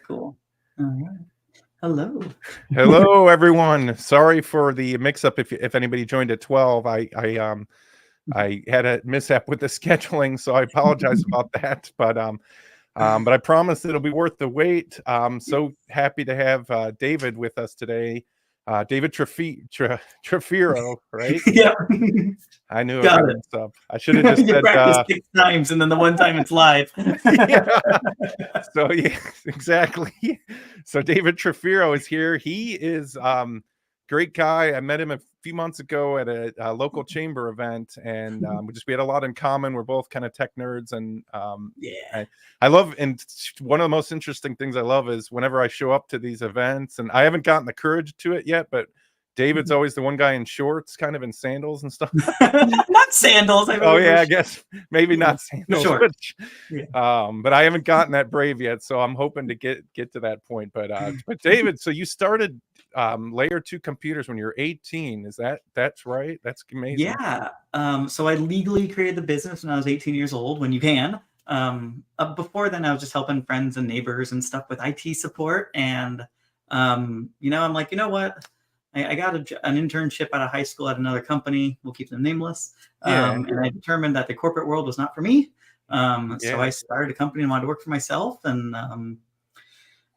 Cool. All right. Hello. Hello, everyone. Sorry for the mix-up. If anybody joined at 12, I had a mishap with the scheduling, so I apologize about that. But I promise it'll be worth the wait. So happy to have David with us today. David Trefiro, right? Yeah. I knew I was Got gonna it. mess up. I should have just You said practice 6 times, and then the one time it's live. yeah. So yeah, exactly. So David Trefiro is here. He is great guy. I met him a few months ago at a local chamber event, and we had a lot in common. We're both kind of tech nerds, and Yeah. I love. And one of the most interesting things I love is whenever I show up to these events, and I haven't gotten the courage to it yet, but David's always the one guy in shorts, kind of in sandals and stuff. Not sandals. I Oh really yeah, I wish. guess maybe Yeah. not sandals, Sure. Yeah. but I haven't gotten that brave yet, so I'm hoping to get to that point. But David, so you started layer 2 computers when you're 18. That's right? That's amazing. Yeah. So I legally created the business when I was 18 years old, when you can. Before then, I was just helping friends and neighbors and stuff with IT support. And, I'm like, you know what? I got an internship out of high school at another company. We'll keep them nameless. Yeah, And I determined that the corporate world was not for me. So yeah. I started a company and wanted to work for myself. And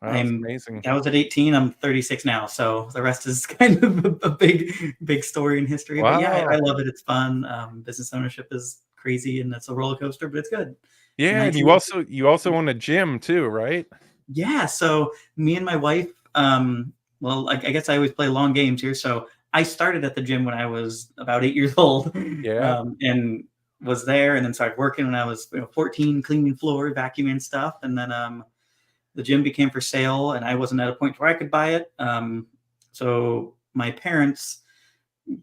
Wow, that's amazing. I was at 18. I'm 36 now, so the rest is kind of a big story in history. But yeah, I Wow. love it. It's fun. Business ownership is crazy, and it's a roller coaster, but it's good. Yeah, And and IT, you also own a gym too, right? yeah. So me and my wife, well, I guess I always play long games here. So I started at the gym when I was about 8 years old, Yeah. and was there, and then started working when I was 14, cleaning floor, vacuuming stuff, and then the gym became for sale, and I wasn't at a point where I could buy it. So my parents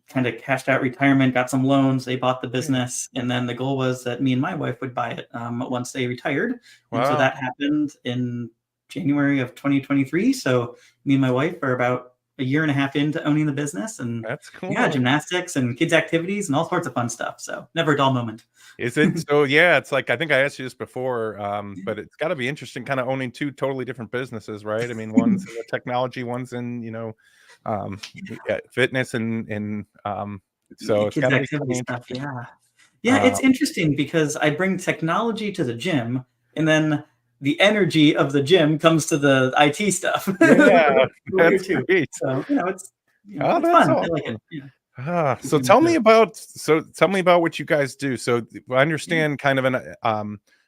kind of cashed out retirement, got some loans, they bought the Yeah. business, and then the goal was that me and my wife would buy it once they retired. And so Wow. that happened in January of 2023. So me and my wife are about a year and a half into owning the business, and That's yeah, cool. gymnastics and kids activities and all sorts of fun stuff. So never a dull moment. Is it so? Yeah, it's like I think I asked you this before, but it's got to be interesting, kind of owning two totally different businesses, right? I mean, one's in the technology, one's in um, yeah, fitness, and so it's got Kids to be activity kind of stuff, interesting. yeah. Yeah, Uh, it's interesting because I bring technology to the gym, and then the energy of the gym comes to the IT stuff yeah, later that's too. great. So, Oh, it's that's fun. I like it. awesome. Yeah. So Keeping me good. tell me about what you guys do. So I understand kind of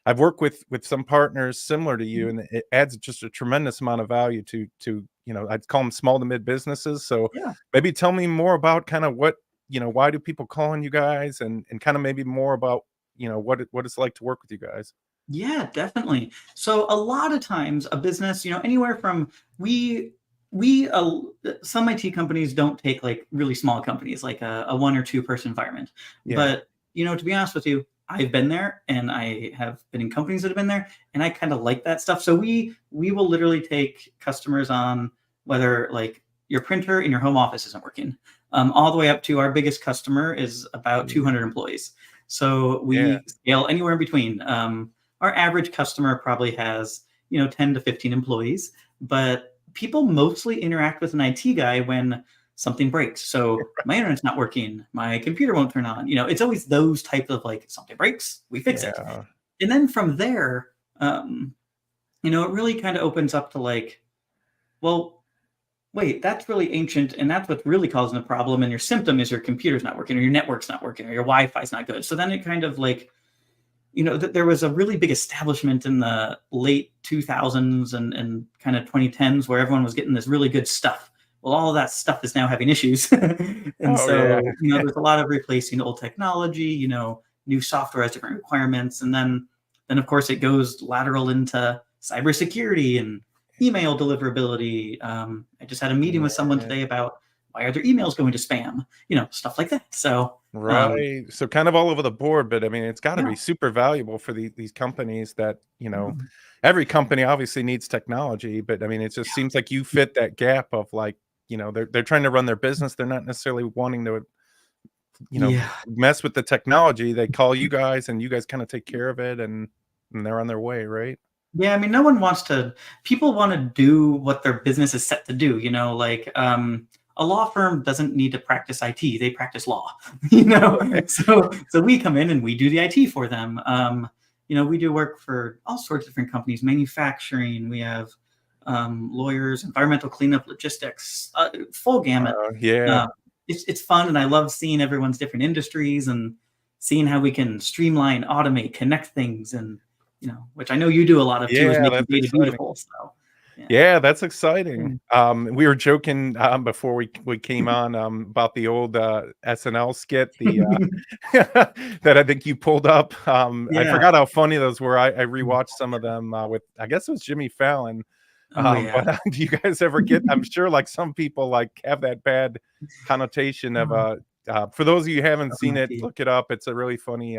I've worked with some partners similar to you, and it adds just a tremendous amount of value to I'd call them small to mid businesses. So Yeah. maybe tell me more about kind of what why do people call on you guys, and kind of maybe more about what it's like to work with you guys. Yeah, definitely. So a lot of times a business, anywhere from we some IT companies don't take like really small companies, like a 1 or 2 person environment. Yeah. But to be honest with you, I've been there and I have been in companies that have been there, and I kind of like that stuff. So we will literally take customers on whether like your printer in your home office isn't working, all the way up to our biggest customer is about Mm, 200 employees. So yeah. we scale anywhere in between. Our average customer probably has 10 to 15 employees, but people mostly interact with an IT guy when something breaks. So my internet's not working, my computer won't turn on. It's always those type of like, something breaks, we fix it. Yeah. And then from there, it really kind of opens up to like, well, wait, that's really ancient, and that's what's really causing the problem. And your symptom is your computer's not working, or your network's not working, or your Wi-Fi's not good. So then it kind of like, there was a really big establishment in the late 2000s and kind of 2010s where everyone was getting this really good stuff. Well, all of that stuff is now having issues. And Oh yeah. so, there's a lot of replacing old technology, new software has different requirements. And then of course it goes lateral into cybersecurity and email deliverability. I just had a meeting with someone Yeah. today about why are their emails going to spam, stuff like that. So, Right. So kind of all over the board, but I mean, it's got to yeah. be super valuable for these companies that, Mhm. every company obviously needs technology, but I mean, it just seems like you fit that gap of like, they're trying to run their business. They're not necessarily wanting to, Yeah. mess with the technology. They call you guys and you guys kind of take care of it, and they're on their way, right? Yeah, I mean, no one wants to. People want to do what their business is set to do. Like a law firm doesn't need to practice IT; they practice law. Right. So we come in and we do the IT for them. We do work for all sorts of different companies, manufacturing. We have lawyers, environmental cleanup, logistics, full gamut. Yeah. Uh, it's fun, and I love seeing everyone's different industries and seeing how we can streamline, automate, connect things, and which I know you do a lot of too, is Yeah, making that's data exciting. beautiful. So, yeah. Yeah, that's exciting. Mm. We were joking before we came on about the old SNL skit, the that I think you pulled up. I Yeah. forgot how funny those were. I rewatched some of them with I guess it was Jimmy Fallon. Oh, yeah. But do you guys ever get? I'm sure like some people like have that bad connotation of Oh, For those of you who haven't oh, seen it, IT. look it up. It's a really funny.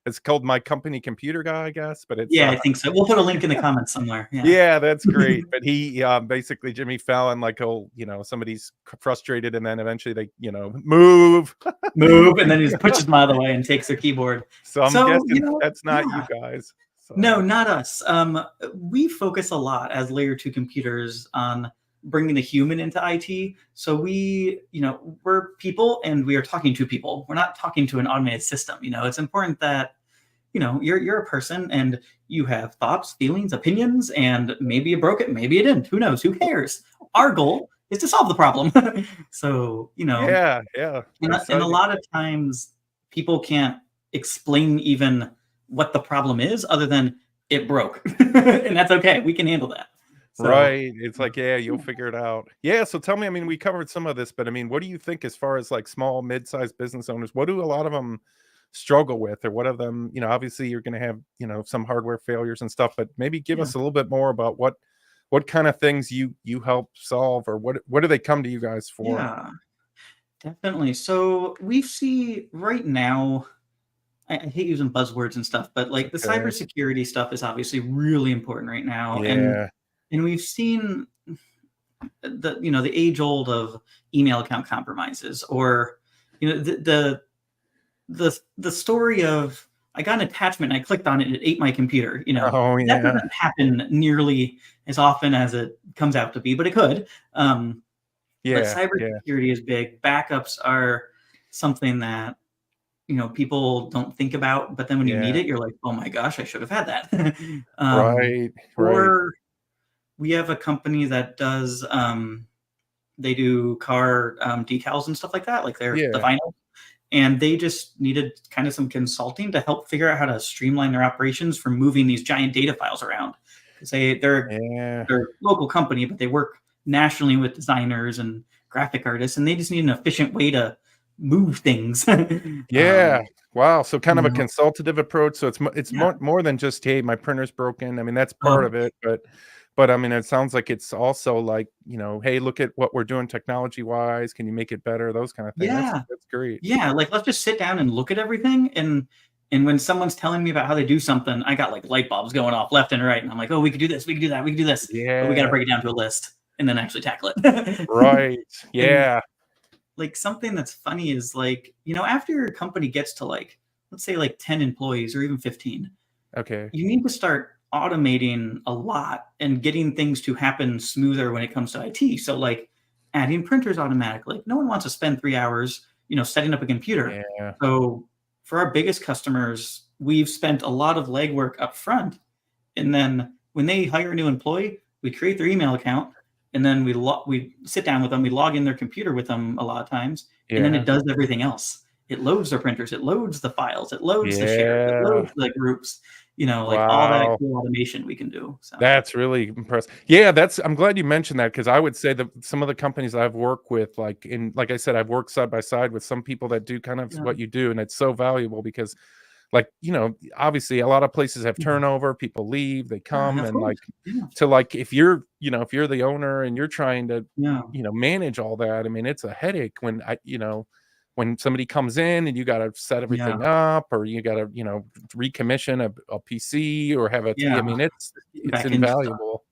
It's called My Company Computer Guy, I guess, but it's Yeah, I think so. We'll put a link in the comments somewhere. Yeah. yeah, that's great. But he, basically Jimmy Fallon, like he'll, somebody's frustrated, and then eventually they, move. Move, and then he just pushes them out of the way and takes their keyboard. So I'm So, guessing that's not you yeah. guys. No, So not us. We focus a lot as layer two computers on bringing the human into IT. So we're people and we are talking to people. We're not talking to an automated system. It's important that, you're a person and you have thoughts, feelings, opinions, and maybe you broke it, maybe it didn't. Who knows? Who cares? Our goal is to solve the problem. So, yeah, yeah, and a exciting. lot of times people can't explain even what the problem is other than it broke. And that's okay. We can handle that. So, Right. It's like, yeah, you'll figure it out. Yeah. So tell me, I mean, we covered some of this, but I mean, what do you think as far as like small, mid-sized business owners? What do a lot of them struggle with, or what of them, obviously you're going to have, some hardware failures and stuff, but maybe give yeah. us a little bit more about what kind of things you help solve, or what do they come to you guys for? Yeah, definitely. So we see right now, I hate using buzzwords and stuff, but It's like the okay. cybersecurity stuff is obviously really important right now. And Yeah. we've seen the age old of email account compromises, or the story of I got an attachment and I clicked on it and it ate my computer. Oh That yeah. doesn't happen nearly as often as it comes out to be, but it could. But Yeah. Yeah. cybersecurity is big. Backups are something that people don't think about, but then when you need Yeah. it, you're like, oh my gosh, I should have had that. Right. Right. Or we have a company that does they do car decals and stuff like that, like they're the Yeah. vinyl, and they just needed kind of some consulting to help figure out how to streamline their operations for moving these giant data files around. Because Yeah. they're a local company, but they work nationally with designers and graphic artists, and they just need an efficient way to move things. Yeah. Wow. So kind You of a know, consultative approach. So it's yeah. more than just, hey, my printer's broken. I mean, that's part Oh, of it, but I mean, it sounds like it's also like, hey, look at what we're doing technology wise. Can you make it better? Those kind of things. yeah. That's great. Yeah, like, let's just sit down and look at everything, and when someone's telling me about how they do something, I got, like, light bulbs going off left and right, and I'm like, "Oh, we could do this, we could do that, we could do this, but we gotta Yeah. break it down to a list and then actually tackle it." Right. And, Yeah. like, something that's funny is, like, after your company gets to, like, let's say, like, 10 employees or even 15, Okay. you need to start automating a lot and getting things to happen smoother when it comes to IT. So, like, adding printers automatically. No one wants to spend 3 hours, setting up a computer. Yeah. So, for our biggest customers, we've spent a lot of legwork up front. And then when they hire a new employee, we create their email account, and then we sit down with them, we log in their computer with them a lot of times, and then it Yeah. does everything else. It loads their printers, it loads the files, it loads the shares, it Yeah. loads the groups, like all that Wow. cool automation we can do. So, That's really impressive. Yeah, I'm glad you mentioned that, because I would say that some of the companies I've worked with, like I said, I've worked side by side with some people that do kind of yeah, what you do, and it's so valuable because, like, obviously a lot of places have yeah, turnover, people leave, they yeah, come, of and course. like Yeah, to like if you're the owner and you're trying to, yeah, manage all that, I mean, it's a headache when somebody comes in and you got to set yeah, everything up, or you got to, recommission a PC or have yeah, I mean, it's back into stuff. invaluable.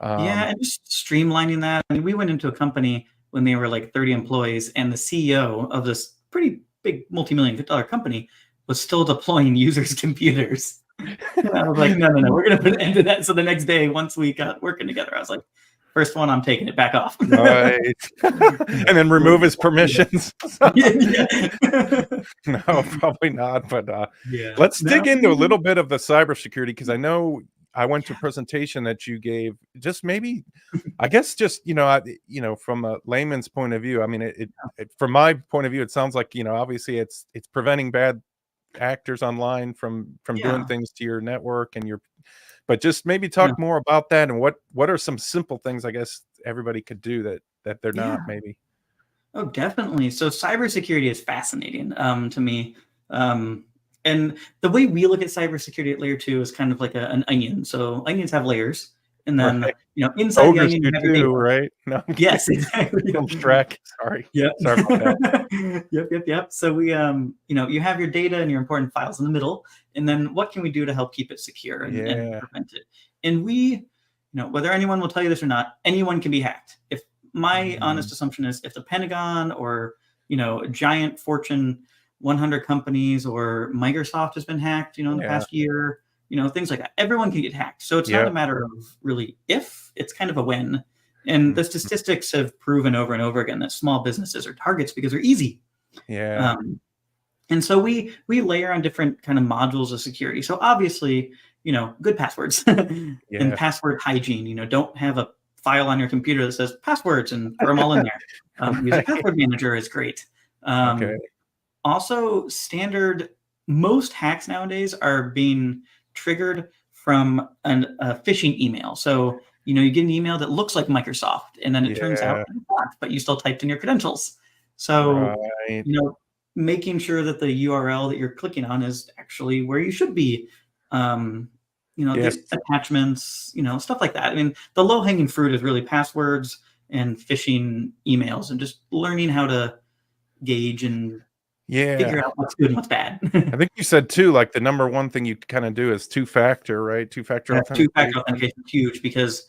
Yeah, Um, and just streamlining that. I mean, we went into a company when they were like 30 employees, and the CEO of this pretty big multi-million dollar company was still deploying users' computers. And I was like, no, we're gonna put an end to that. So the next day, once we got working together, I was like, first one, I'm taking it back off. Right. And then remove his permissions. Yeah. No, probably not. But Yeah. let's No. dig into a little bit of the cybersecurity, because I know I went to a presentation that you gave. Just maybe, I guess, just from a layman's point of view. I mean, from my point of view, it sounds like obviously it's preventing bad actors online from doing Yeah. things to your network and your. But just maybe Yeah. talk more about that, and what are some simple things I guess everybody could do that they're Yeah. not maybe. Oh, definitely. So cybersecurity is fascinating to me. Um, and the way we look at cybersecurity at layer two is kind of like an onion. So onions have layers, and then Right. inside the Ogres onion you do have your too, data. right? No, I'm Yes, kidding. exactly. From Shrek. Sorry. Yep. Sorry about that. Yep. So we, you have your data and your important files in the middle, and then what can we do to help keep it secure and Yeah. prevent it? And we, whether anyone will tell you this or not, anyone can be hacked. If my honest Mm, assumption is if the Pentagon or, giant Fortune 100 companies or Microsoft has been hacked, in the yeah. past year, things like that, everyone can get hacked. So it's not a Yep. matter of really if, it's kind of a when. And Mhm. the statistics have proven over and over again that small businesses are targets because they're easy. Yeah. Um, and so we layer on different kind of modules of security. So obviously, good passwords and Yeah. password hygiene. Don't have a file on your computer that says passwords and throw them all in there. Use a Right. password manager is great. Okay. Also, most hacks nowadays are being triggered from a phishing email. So, you get an email that looks like Microsoft, and then it turns out Yeah. it's not, but you still typed in your credentials. So, Right. you know, making sure that the URL that you're clicking on is actually where you should be. Um, Yes. the attachments, stuff like that. I mean, the low hanging fruit is really passwords and phishing emails, and just learning how to gauge and Yeah. figure out what's good and what's bad. I think you said too, like the number one thing you kind of do is two-factor, right? Two-factor Two-factor authentication. authentication is huge because,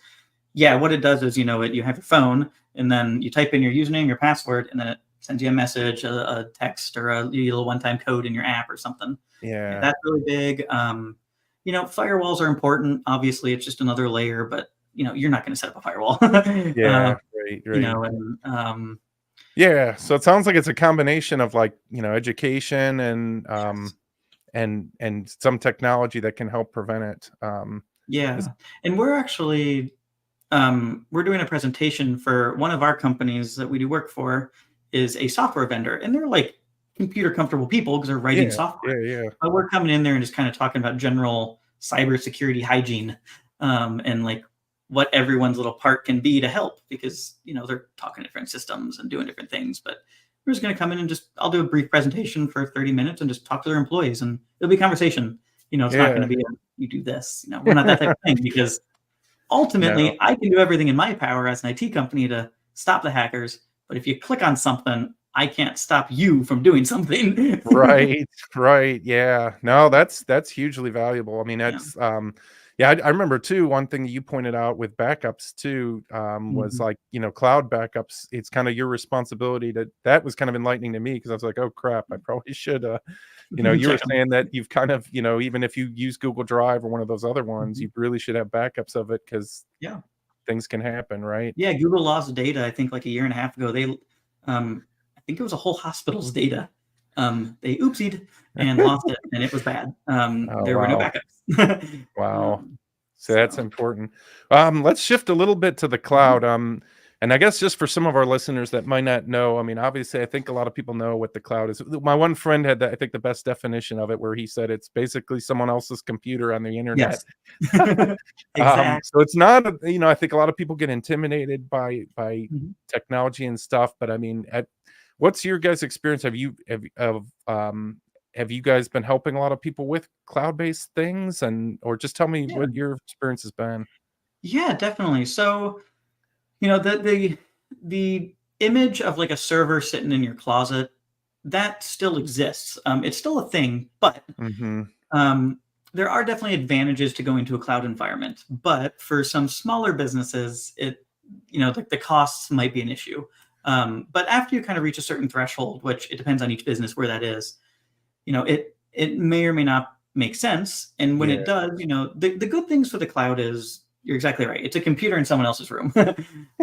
yeah, what it does is, you have your phone, and then you type in your username, your password, and then it sends you a message, a text, or a little one-time code in your app or something. Yeah, Yeah. that's really big. Firewalls are important. Obviously, it's just another layer, but you're not going to set up a firewall. Yeah. Right. Right. And Yeah. So it sounds like it's a combination of like, education and yes. some technology that can help prevent it. Is- Yeah, and we're actually we're doing a presentation for one of our companies that we do work for is a software vendor, and they're like computer comfortable people because they're writing yeah. software. Yeah. Yeah. But we're coming in there and just kind of talking about general cybersecurity hygiene, and like what everyone's little part can be to help because they're talking different systems and doing different things. But we're just going to come in and I'll do a brief presentation for 30 minutes and just talk to their employees, and it'll be a conversation. It's not going Yeah. to be you do this. We're not that type of thing because No. ultimately, I can do everything in my power as an IT company to stop the hackers. But if you click on something, I can't stop you from doing something. Right, right, yeah. No, that's hugely valuable. I mean, Yeah. that's yeah, I remember too, one thing that you pointed out with backups too, was Mhm. like, cloud backups, it's kind of your responsibility that was kind of enlightening to me because I was like, oh crap, I probably should you were Check them. saying that you've kind of, even if you use Google Drive or one of those other ones, Mhm. you really should have backups of it because Yeah. things can happen, right? Yeah. Google lost data, I think like a year and a half ago. I think it was a whole hospital's data. They oopsied and lost it, and it was bad. Oh There were no wow. backups. Wow. um, So that's so, important. Let's shift a little bit to the mhm. cloud. And I guess just for some of our listeners that might not know, I mean, obviously, I think a lot of people know what the cloud is. My one friend had I think, the best definition of it, where he said it's basically someone else's computer on the internet. Yes. Exactly. So it's not, I think a lot of people get intimidated by Mhm. technology and stuff. But I mean, what's your guys' experience? Have you guys been helping a lot of people with cloud-based things or just tell me Yeah. what your experience has been? Yeah, definitely. So, the image of like a server sitting in your closet, that still exists. It's still a thing, but Mhm. um, there are definitely advantages to going to a cloud environment. But for some smaller businesses, the costs might be an issue. But after you kind of reach a certain threshold, which it depends on each business where that is, it may or may not make sense. And when it does, the good things for the cloud is you're exactly right. It's a computer in someone else's room. But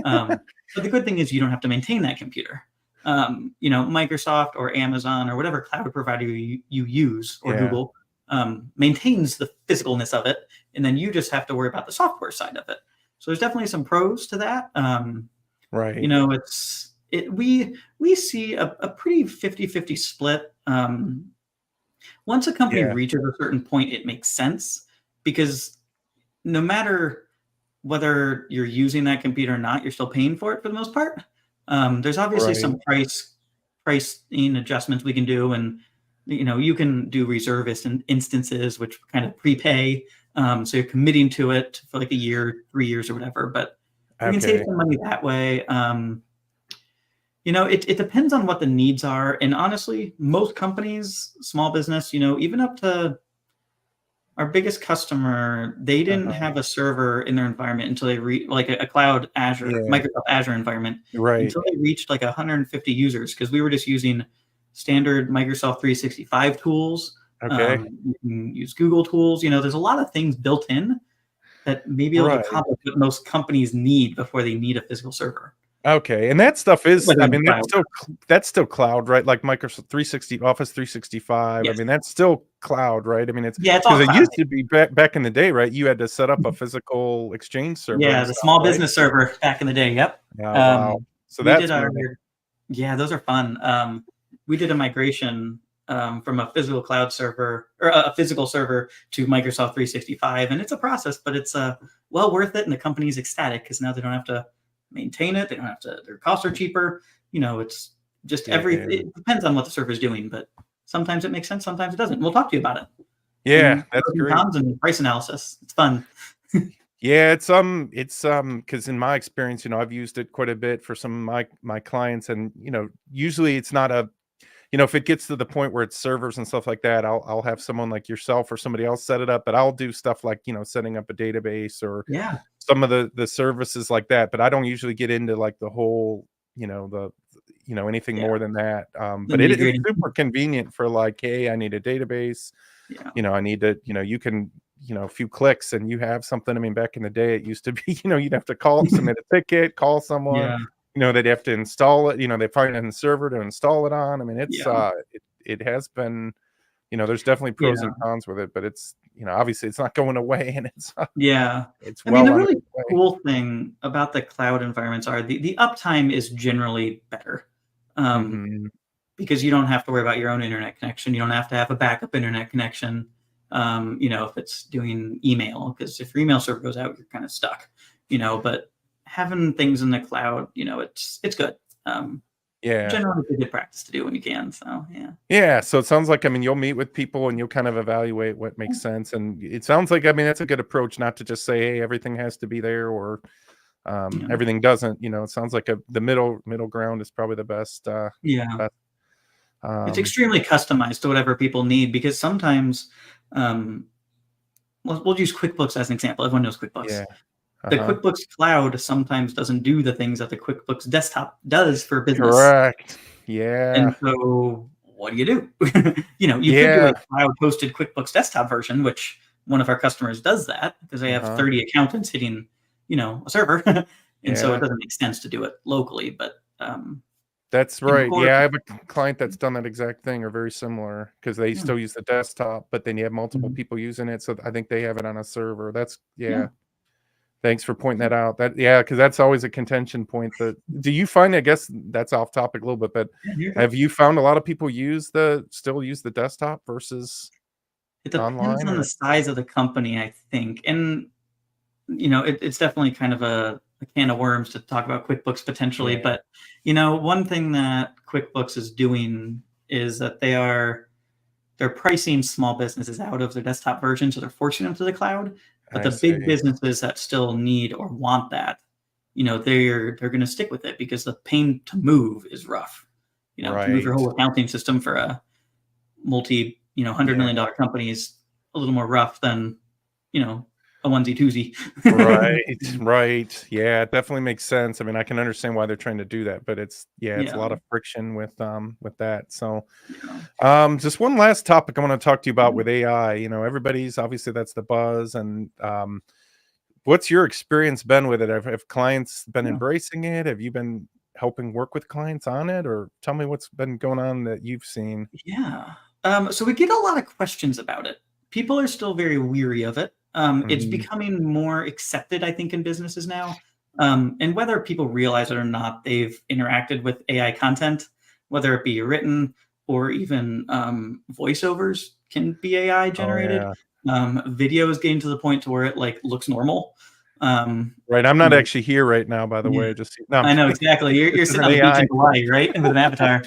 the good thing is you don't have to maintain that computer. Microsoft or Amazon or whatever cloud provider you use, or Google, maintains the physicalness of it, and then you just have to worry about the software side of it. So there's definitely some pros to that. Right. We see a pretty 50-50 split. Once a company reaches a certain point, it makes sense, because no matter whether you're using that computer or not, you're still paying for it for the most part. There's obviously some pricing adjustments we can do, and you can do reservist instances, which kind of prepay. So you're committing to it for like a year, 3 years, or whatever. But you can save some money that way. It depends on what the needs are. And honestly, most companies, small business, even up to our biggest customer, they didn't have a server in their environment until they like a cloud Azure, Microsoft Azure environment, until they reached like 150 users, because we were just using standard Microsoft 365 tools. You can use Google tools. There's a lot of things built in that may be able to accomplish what most companies need before they need a physical server. Okay, and that stuff is, I mean, that's still cloud, right? Like Microsoft 360, Office 365. Yes. I mean, that's still cloud, right? I mean, it's all because it cloud. used to be back in the day, right? You had to set up a physical Exchange server. Yeah, the small business server back in the day. Yep. Oh, wow. So that's those are fun. We did a migration from a physical cloud server, or a physical server, to Microsoft 365, and it's a process, but it's well worth it, and the company's ecstatic because now they don't have to maintain it. They don't have to. Their costs are cheaper. It's just it depends on what the server is doing, but sometimes it makes sense, sometimes it doesn't. We'll talk to you about it. Yeah, that's great. And price analysis. It's fun. Yeah, it's because in my experience, I've used it quite a bit for some of my clients, and usually it's not a, if it gets to the point where it's servers and stuff like that, I'll have someone like yourself or somebody else set it up, but I'll do stuff like setting up a database or some of the services like that. But I don't usually get into like the whole anything more than that. But it's super convenient for like, hey, I need a database. I need to, you can, a few clicks and you have something. I mean, back in the day, it used to be, you'd have to submit a ticket, call someone. They'd have to install it. They find a server to install it on. I mean, it's it has been, there's definitely pros and cons with it, but it's, obviously it's not going away, and it's it's I mean, the really cool thing about the cloud environments are the uptime is generally better, because you don't have to worry about your own internet connection. You don't have to have a backup internet connection. If it's doing email, because if your email server goes out, you're kind of stuck. But having things in the cloud, it's good. Generally it's a good practice to do when you can. So so it sounds like, I mean, you'll meet with people and you'll kind of evaluate what makes sense, and it sounds like, I mean, that's a good approach, not to just say, hey, everything has to be there, or everything doesn't. It sounds like the middle ground is probably the best. It's extremely customized to whatever people need, because sometimes we'll use QuickBooks as an example. Everyone knows QuickBooks. The QuickBooks Cloud sometimes doesn't do the things that the QuickBooks Desktop does for business. Correct. Yeah. And so what do? You could do a cloud-hosted QuickBooks Desktop version, which one of our customers does that, because they have 30 accountants hitting, a server. And so it doesn't make sense to do it locally. But that's right. I have a client that's done that exact thing, or very similar, because they still use the desktop, but then you have multiple people using it. So I think they have it on a server. That's Thanks for pointing that out. Because that's always a contention point. Do you find, I guess that's off topic a little bit, but have you found a lot of people still use the desktop versus online? It depends on the size of the company, I think. And, it's definitely kind of a can of worms to talk about QuickBooks potentially. But, one thing that QuickBooks is doing is that they're pricing small businesses out of their desktop version, so they're forcing them to the cloud. But the big businesses that still need or want that, they're going to stick with it, because the pain to move is rough. To move your whole accounting system for a $100 million company is a little more rough than, a onesie toosie. Right. Yeah, it definitely makes sense. I mean, I can understand why they're trying to do that, but it's a Yeah. lot of friction with that. So, Yeah. just one last topic I want to talk to you about Yeah. with AI. Everybody's obviously that's the buzz, and what's your experience been with it? Have clients been Yeah. embracing it? Have you been helping work with clients on it, or tell me what's been going on that you've seen? Yeah. So we get a lot of questions about it. People are still very weary of it. It's Mhm. becoming more accepted, I think, in businesses now. And whether people realize it or not, they've interacted with AI content, whether it be written or even voiceovers can be AI Oh generated. yeah. Video is getting to the point to where it like looks normal. Um, Right. I'm you not know, actually here right now, by the yeah. way. Just no, I'm I know kidding. exactly. You're This is sitting an on the beach AI. in Hawaii, right? With an avatar.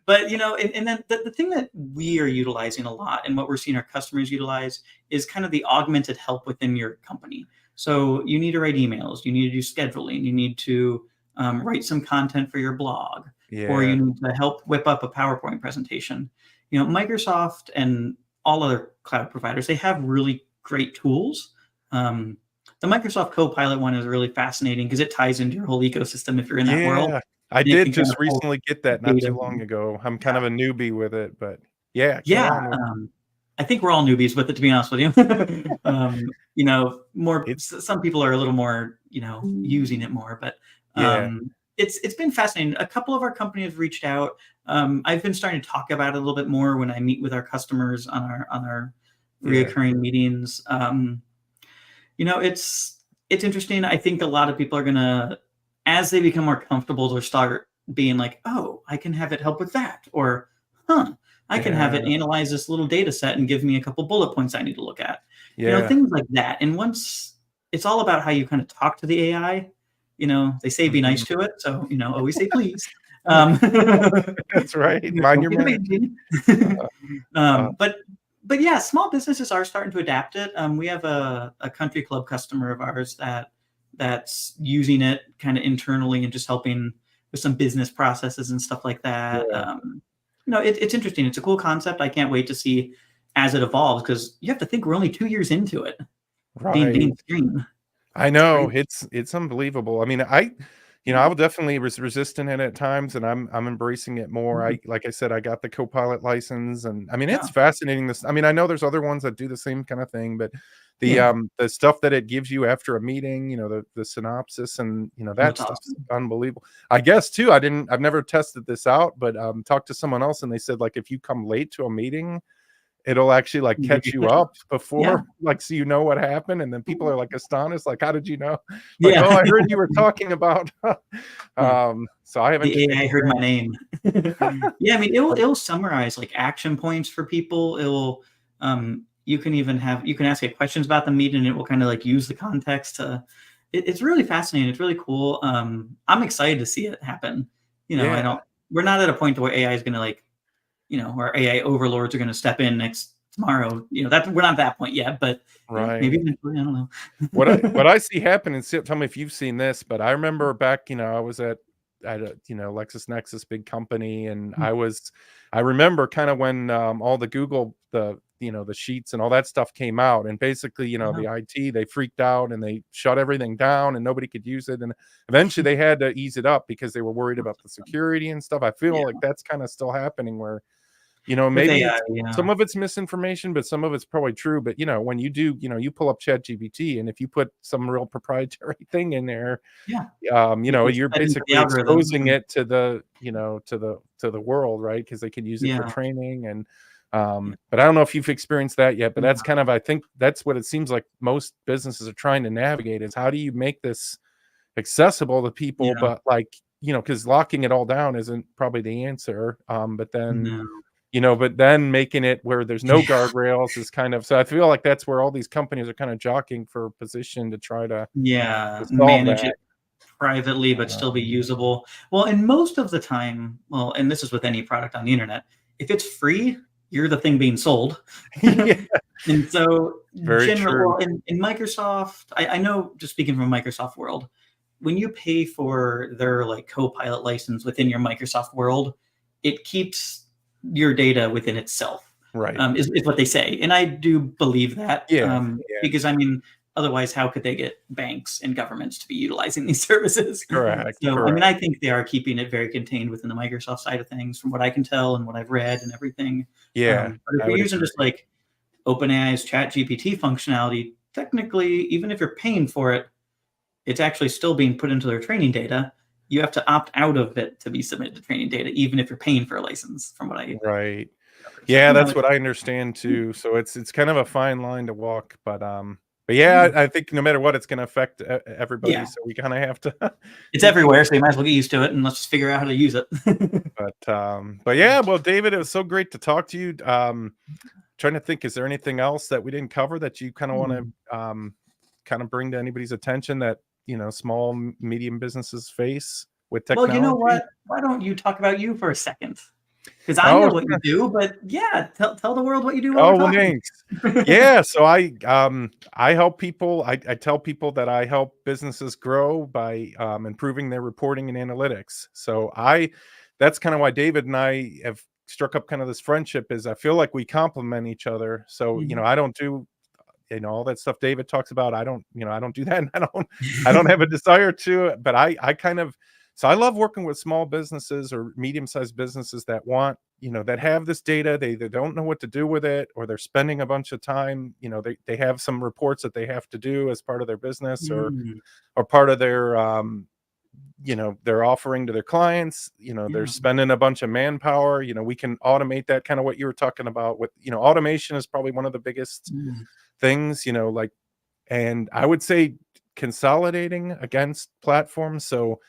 But and then the thing that we are utilizing a lot and what we're seeing our customers utilize is kind of the augmented help within your company. So you need to write emails, you need to do scheduling, you need to write some content for your blog, or you Yeah. need to help whip up a PowerPoint presentation. Microsoft and all other cloud providers, they have really great tools. Um, the Microsoft Copilot one is really fascinating because it ties into your whole ecosystem if you're in that world. Yeah. I And it did can kind just of pull recently get that not data too long from ago. I'm kind yeah. of a newbie with it, but yeah, go Yeah, on. I think we're all newbies with it, to be honest with you. More It some people are a little more, using it more, but yeah. it's been fascinating. A couple of our companies have reached out. I've been starting to talk about it a little bit more when I meet with our customers on our Yeah. reoccurring meetings. It's interesting. I think a lot of people are gonna, as they become more comfortable, they'll start being like, "Oh, I can have it help with that," or, "Huh, I can have it Yeah. analyze this little data set and give me a couple bullet points I need to look at." Yeah. Things like that. And once it's all about how you kind of talk to the AI. They say be Mhm. nice to it, so always say please. Um, That's right. Mind don't your be the man. baby. Uh, uh, But yeah, small businesses are starting to adapt it. We have a country club customer of ours that's using it kind of internally and just helping with some business processes and stuff like that. yeah. It's interesting. It's a cool concept. I can't wait to see as it evolves because you have to think we're only 2 years into it being Right. mainstream. I It's know, crazy. it's unbelievable. I mean, I was definitely resistant it at times, and I'm embracing it more. Mhm. Like I said, I got the Copilot license, and I mean, Yeah. it's fascinating. I mean, I know there's other ones that do the same kind of thing, but Yeah. the stuff that it gives you after a meeting, the synopsis, and Oh, that it's stuff's awesome. unbelievable. I guess too. I've never tested this out, but talked to someone else, and they said like if you come late to a meeting, it'll actually, like, Give you catch you catch up. up Yeah. before, like, so you know what happened, and then people are, like, astonished, like, "How did you know?" Like, Yeah. "Oh, I heard you were talking about" Yeah. so I haven't The AI heard my experienced name. Yeah, I mean, it'll but it'll summarize, like, action points for people. You can ask it questions about the meeting, and it will kinda, like, use the context it's really fascinating, it's really cool. I'm excited to see it happen. I yeah, don't we're not at a point where AI is gonna, like, where AI overlords are gonna step in next tomorrow. That we're not at that point yet, but, maybe right. eventually, I don't know. What I see happening, see tell me if you've seen this, but I remember back, I was at a, LexisNexis big company, and I remember kind of when all the Google the sheets and all that stuff came out, and basically, Yeah. the IT they freaked out and they shut everything down and nobody could use it, and eventually they had to ease it up because they were worried about the security and stuff. I feel like Yeah. that's kind of still happening where With maybe AI, it's yeah. some of it's misinformation, but some of it's probably true. But when you do, you pull up ChatGPT, and if you put some real proprietary thing in there, Yeah. It's you're fed into the basically algorithm, exposing and it to the world, right? Because they can use it for yeah. training and Yeah. but I don't know if you've experienced that yet, but that's Yeah. kind of I think that's what it seems like most businesses are trying to navigate is how do you make this accessible to people, Yeah. but like, because locking it all down isn't probably the answer. No. But then making it where there's no guardrails is kind of so I feel like that's where all these companies are kind of jockeying for position to try Yeah, to solve manage that. it privately, but still be Um, usable. Well, and most of the time, well, and this is with any product on the internet, if it's free, you're the thing being sold. yeah, And so very true. in Microsoft, I know just speaking from Microsoft world, when you pay for their like Copilot license within your Microsoft world, it keeps your data within itself. Right. Is what they say. And I do believe that, Yeah. Yeah. because I mean, otherwise, how could they get banks and governments to be utilizing these services? Correct. So, I mean, Correct. I think they are keeping it very contained within the Microsoft side of things, from what I can tell and what I've read and everything. Yeah. But if I you're would using agree. just like OpenAI's ChatGPT functionality, technically, even if you're paying for it, it's actually still being put into their training data. You have to opt out of it to be submitted to training data, even if you're paying for a license, from what I Right. remember. So, Yeah, you know, that's what I understand it's, too. So it's kind of a fine line to walk, but yeah, yeah. I think no matter what, it's going to affect everybody. Yeah. So we kind of have to It's be everywhere, so you might as well get used to it, and let's just figure out how to use it. but yeah, well, David, it was so great to talk to you. Trying to think, is there anything else that we didn't cover that you kind of want Hmm. to kind of bring to anybody's attention that, small, medium businesses face with Well, you know technology? what? Why don't you talk about you for a second? Because I Oh, know what you do, but yeah, tell the world what you do while we're oh, well, talking. thanks. Yeah, so I help people. I tell people that I help businesses grow by improving their reporting and analytics. So I that's kind of why David and I have struck up kind of this friendship is I feel like we complement each other. So, Mhm. I don't do all that stuff David talks about. I don't do that. And I don't have a desire to, but I kind of so I love working with small businesses or medium-sized businesses that want, that have this data, they don't know what to do with it, or they're spending a bunch of time, they have some reports that they have to do as part of their business Mm, or part of their their offering to their clients, they're yeah. spending a bunch of manpower, we can automate that kind of what you were talking about with, automation is probably one of the biggest Mm, things, and I would say consolidating against platforms. So,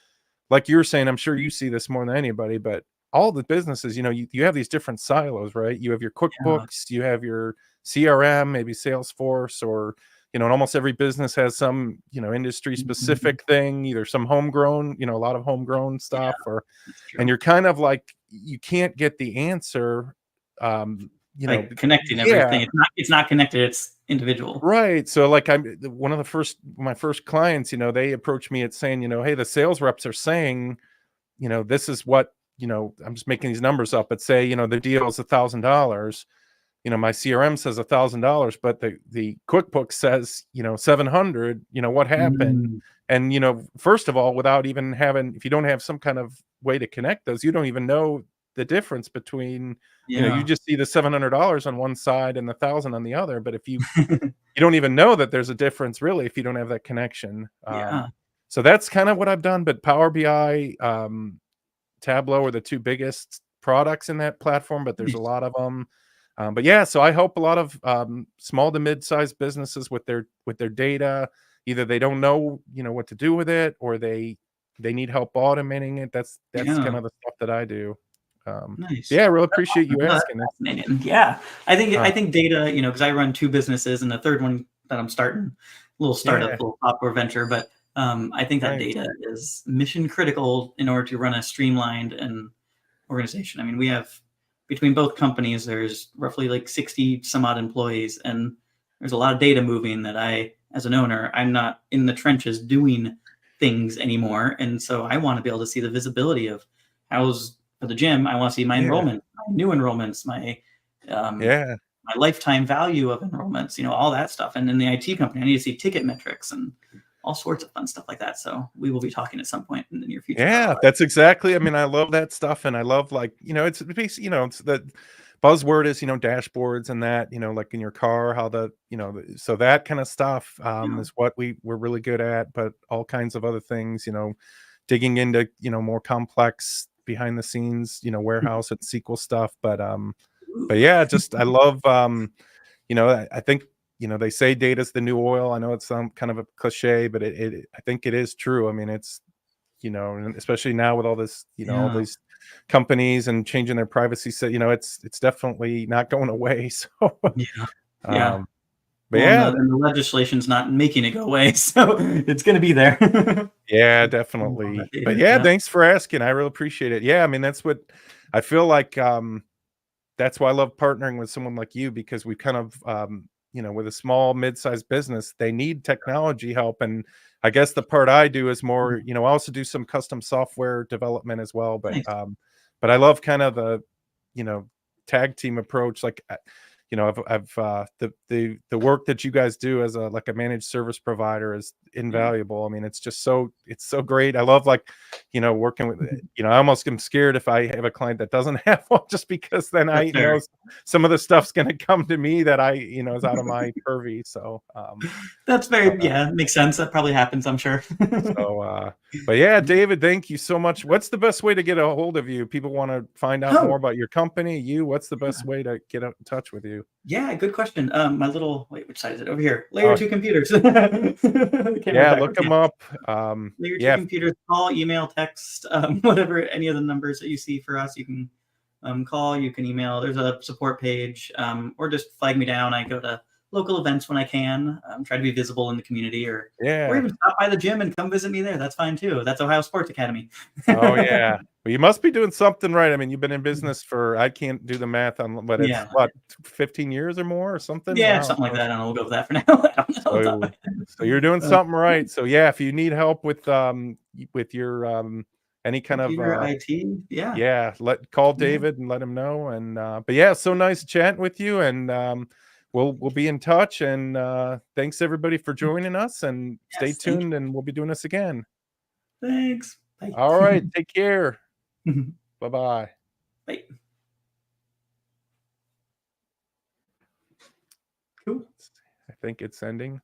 like you're saying, I'm sure you see this more than anybody, but all the businesses, you have these different silos, right? You have your yeah. QuickBooks, you have your CRM, maybe Salesforce, or, and almost every business has some, industry Mhm. specific thing, either some homegrown, a lot of homegrown Yeah, stuff, or, that's and true. you're kind of like, you can't get the answer. Um, Like, connecting yeah, everything. It's not connected, it's individual. right. So like one of my first clients, they approached me at saying, hey, the sales reps are saying, this is what, I'm just making these numbers up, but say, the deal is $1,000. My CRM says $1,000, but the QuickBooks says, 700, what happened? Mm, And, first of all, without even having, if you don't have some kind of way to connect those, you don't even know the difference between, you yeah. just see the $700 on one side and the 1,000 on the other. But if you don't even know that there's a difference really if you don't have that connection. Yeah. So that's kind of what I've done. But Power BI, Tableau are the two biggest products in that platform, but there's a Nice. lot of them. But yeah, so I help a lot of small to mid-sized businesses with their data. Either they don't know, what to do with it, or they need help automating it. That's kind Yeah. of the stuff that I do. Nice. Yeah, I really That's appreciate awesome. you No, that's asking. fascinating. Yeah. I Uh, think data, because I run 2 businesses and the third one that I'm starting, little startup, yeah, little software venture, but, I think that nice. data is mission critical in order to run a streamlined and organization. I mean, we have between both companies, there's roughly like 60 some odd employees, and there's a lot of data moving that as an owner, I'm not in the trenches doing things anymore. And so I want to be able to see the visibility of how's for the gym. I want to see my Yeah, enrollment, my new enrollments, um, yeah. my lifetime value of enrollments, all that stuff. And in the IT company, I need to see ticket metrics and all sorts of fun stuff like that. So we will be talking at some point in the near future about all Yeah, that. that's exactly I mean, I love that stuff, and I love, like, it's basically, it's the buzzword is, dashboards and that, like in your car, how so that kind of stuff, Yeah. is what we're really good at, but all kinds of other things, digging into, more complex behind the scenes, warehouse and SQL stuff, but Ooh. yeah, just I love, I think, they say data's the new oil. I know it's some kind of a cliche, but I think it is true. I mean, it's and especially now with all this, all Yeah. these companies and changing their privacy, so it's definitely not going away. So, Yeah. Yeah. um, but Well, yeah, and the legislation's not making it go away, so it's gonna be there. yeah, All that definitely. But data, yeah, yeah. thanks for asking. I really appreciate it. Yeah, I mean, that's what I feel like. That's why I love partnering with someone like you because we kind of, with a small, mid-sized business, they need technology help. And I guess the part I do is more, Mhm. I also do some custom software development as well. Nice. But I love kind of the, you know, tag team approach. Like, you know, the work that you guys do as a managed service provider is invaluable. I mean, it's so great. I love, like, you know, working with, you know, I almost am scared if I have a client that doesn't have one, just because then I know some of the stuff's going to come to me that you know, is out of my purview. So, that's very, makes sense. That probably happens, I'm sure. But yeah, David, thank you so much. What's the best way to get a hold of you? People want to find out more about your company, what's the best way to get in touch with you? Yeah, good question. My little, which side is it? Over here. Layer 2 computers. Look them up. Layer 2 computers, call, email, text, whatever, any of the numbers that you see for us, you can call, you can email. There's a support page, or just flag me down. I go to local events when I can, try to be visible in the community, or even stop by the gym and come visit me there. That's fine too. That's Ohio Sports Academy. Oh yeah. Well, you must be doing something right. I mean, you've been in business for, I can't do the math on, but it's what, 15 years or more or something? Yeah, wow. Something like that. I don't know. We'll go with that for now. I don't know. So you're doing something right. So yeah, if you need help with your any kind computer of IT, call David and let him know. And but yeah, so nice chatting with you, and we'll be in touch. And thanks everybody for joining us, and stay tuned, and we'll be doing this again. Thanks. Bye. All right, take care. Bye-bye. Bye. Cool. I think it's ending.